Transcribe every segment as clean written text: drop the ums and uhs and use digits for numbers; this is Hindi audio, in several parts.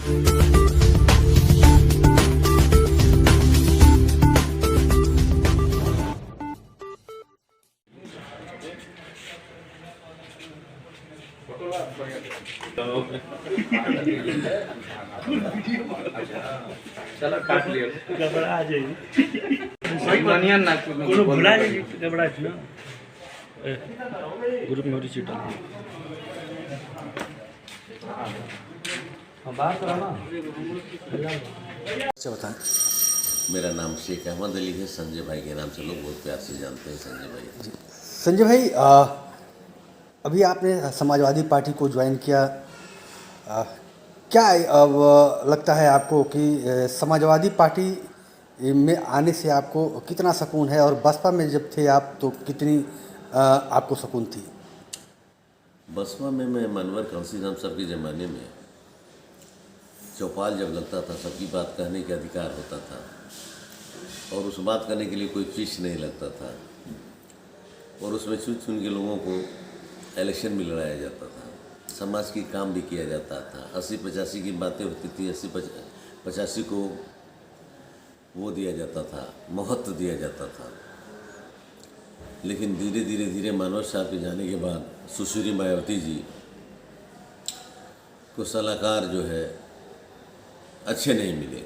चलो काट लिया गड़बड़ा आ जाएगी बनिया ना कोनो भुला जाएगी गड़बड़ा ना ग्रुप में चीट बात करना अच्छा बताएं। मेरा नाम शेख अहमद अली है। संजय भाई के नाम से लोग बहुत प्यार से जानते हैं। संजय भाई संजय भाई, अभी आपने समाजवादी पार्टी को ज्वाइन किया, क्या अब लगता है आपको कि समाजवादी पार्टी में आने से आपको कितना सुकून है, और बसपा में जब थे आप तो कितनी आपको सुकून थी? बसपा में मैं मनवर कांसीराम सर के ज़माने में चौपाल जब लगता था, सबकी बात कहने का अधिकार होता था और उस बात करने के लिए कोई फीस नहीं लगता था, और उसमें चुन के लोगों को इलेक्शन में लड़ाया जाता था, समाज की काम भी किया जाता था। 80-85 की बातें होती थी, 80-85 को वो दिया जाता था, महत्व दिया जाता था। लेकिन धीरे धीरे मनोज साहब के जाने के बाद सुश्री मायावती जी को सलाहकार जो है अच्छे नहीं मिले।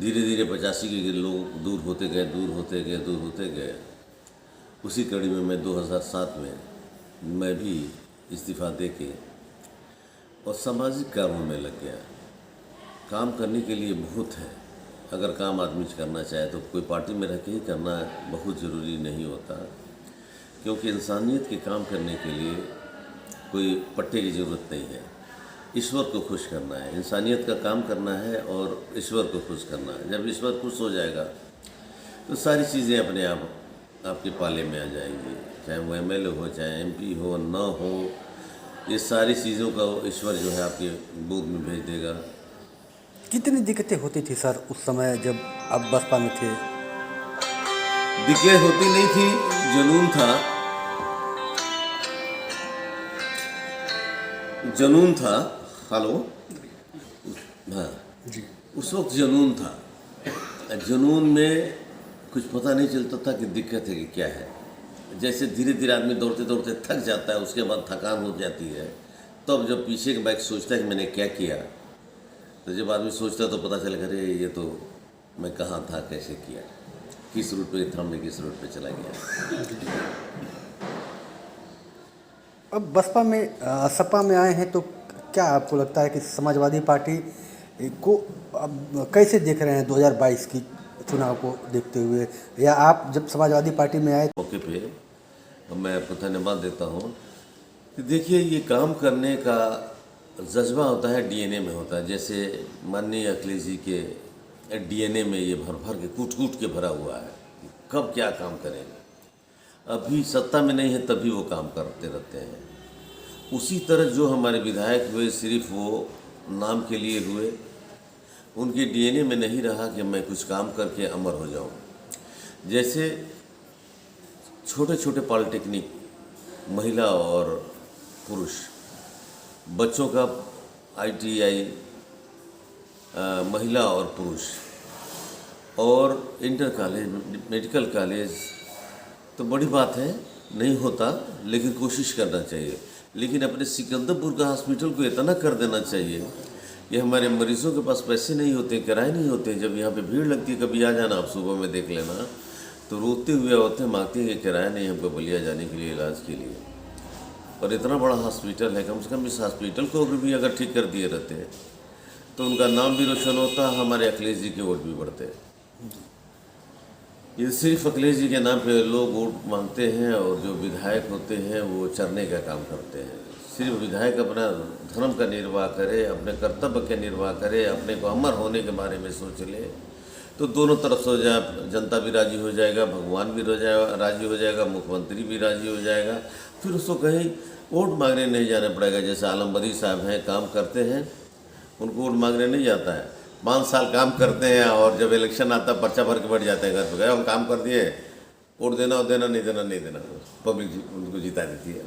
धीरे धीरे 85 के लोग दूर होते गए। उसी कड़ी में मैं 2007 में मैं भी इस्तीफ़ा दे के और सामाजिक कामों में लग गया। काम करने के लिए बहुत है, अगर काम आदमी करना चाहे तो कोई पार्टी में रह के ही करना बहुत ज़रूरी नहीं होता, क्योंकि इंसानियत के काम करने के लिए कोई पट्टे की ज़रूरत नहीं है। ईश्वर को खुश करना है, इंसानियत का काम करना है और ईश्वर को खुश करना है। जब ईश्वर खुश हो जाएगा तो सारी चीज़ें अपने आप आपके पाले में आ जाएंगी, चाहे वो MLA हो, चाहे MP हो, ना हो, ये सारी चीज़ों का ईश्वर जो है आपके गोद में भेज देगा। कितनी दिक्कतें होती थी सर उस समय जब आप बसपा में थे? दिक्कत होती नहीं थी, जनून था। हेलो, हाँ जी, उस वक्त जनून था। जनून में कुछ पता नहीं चलता था कि दिक्कत है कि क्या है। जैसे धीरे धीरे आदमी दौड़ते दौड़ते थक जाता है, उसके बाद थकान हो जाती है, तब जब पीछे के बैक सोचता है कि मैंने क्या किया, तो जब आदमी सोचता है तो पता चलेगा अरे ये तो मैं कहाँ था, कैसे किया, किस रूट पे था, मैं किस रूट पे चला गया। अब बसपा में सपा में आए हैं तो क्या आपको लगता है कि समाजवादी पार्टी को अब कैसे देख रहे हैं 2022 की चुनाव को देखते हुए, या आप जब समाजवादी पार्टी में आए? मौके पे मैं आपको धन्यवाद देता हूँ कि देखिए, ये काम करने का जज्बा होता है, DNA में होता है। जैसे माननीय अखिलेश जी के DNA में ये भर भर के कूट के भरा हुआ है, कब क्या काम करेंगे। अभी सत्ता में नहीं है तभी वो काम करते रहते हैं। उसी तरह जो हमारे विधायक हुए सिर्फ वो नाम के लिए हुए, उनके DNA में नहीं रहा कि मैं कुछ काम करके अमर हो जाऊं। जैसे छोटे छोटे पॉलिटेक्निक, महिला और पुरुष, बच्चों का ITI, महिला और पुरुष, और इंटर कॉलेज, मेडिकल कॉलेज, तो बड़ी बात है, नहीं होता लेकिन कोशिश करना चाहिए। लेकिन अपने सिकंदरपुर का हॉस्पिटल को इतना कर देना चाहिए कि हमारे मरीजों के पास पैसे नहीं होते, किराए नहीं होते। जब यहाँ पे भीड़ लगती है, कभी आ जाना आप सुबह में देख लेना, तो रोते हुए होते मांगते हैं कि किराया नहीं हमको बलिया जाने के लिए, इलाज के लिए। और इतना बड़ा हॉस्पिटल है, कम से कम इस हॉस्पिटल को भी अगर ठीक कर दिए रहते हैं तो उनका नाम भी रोशन होता, हमारे अखिलेश जी के वोट भी बढ़ते। ये सिर्फ अखिलेश जी के नाम पे लोग वोट मांगते हैं, और जो विधायक होते हैं वो चरने का काम करते हैं। सिर्फ विधायक अपना धर्म का निर्वाह करे, अपने कर्तव्य का निर्वाह करे, अपने को अमर होने के बारे में सोच ले, तो दोनों तरफ से हो जाए, जनता भी राजी हो जाएगा, भगवान भी राजी हो जाएगा, मुख्यमंत्री भी राजी हो जाएगा। फिर उसको कहीं वोट मांगने नहीं जाना पड़ेगा। जैसे आलम बरी साहब हैं, काम करते हैं, उनको वोट मांगने नहीं जाता है, 5 साल काम करते हैं, और जब इलेक्शन आता है पर्चा भर के बैठ जाते हैं घर पे, गए हम काम कर दिए, वोट देना नहीं देना, पब्लिक उनको जिता देती है।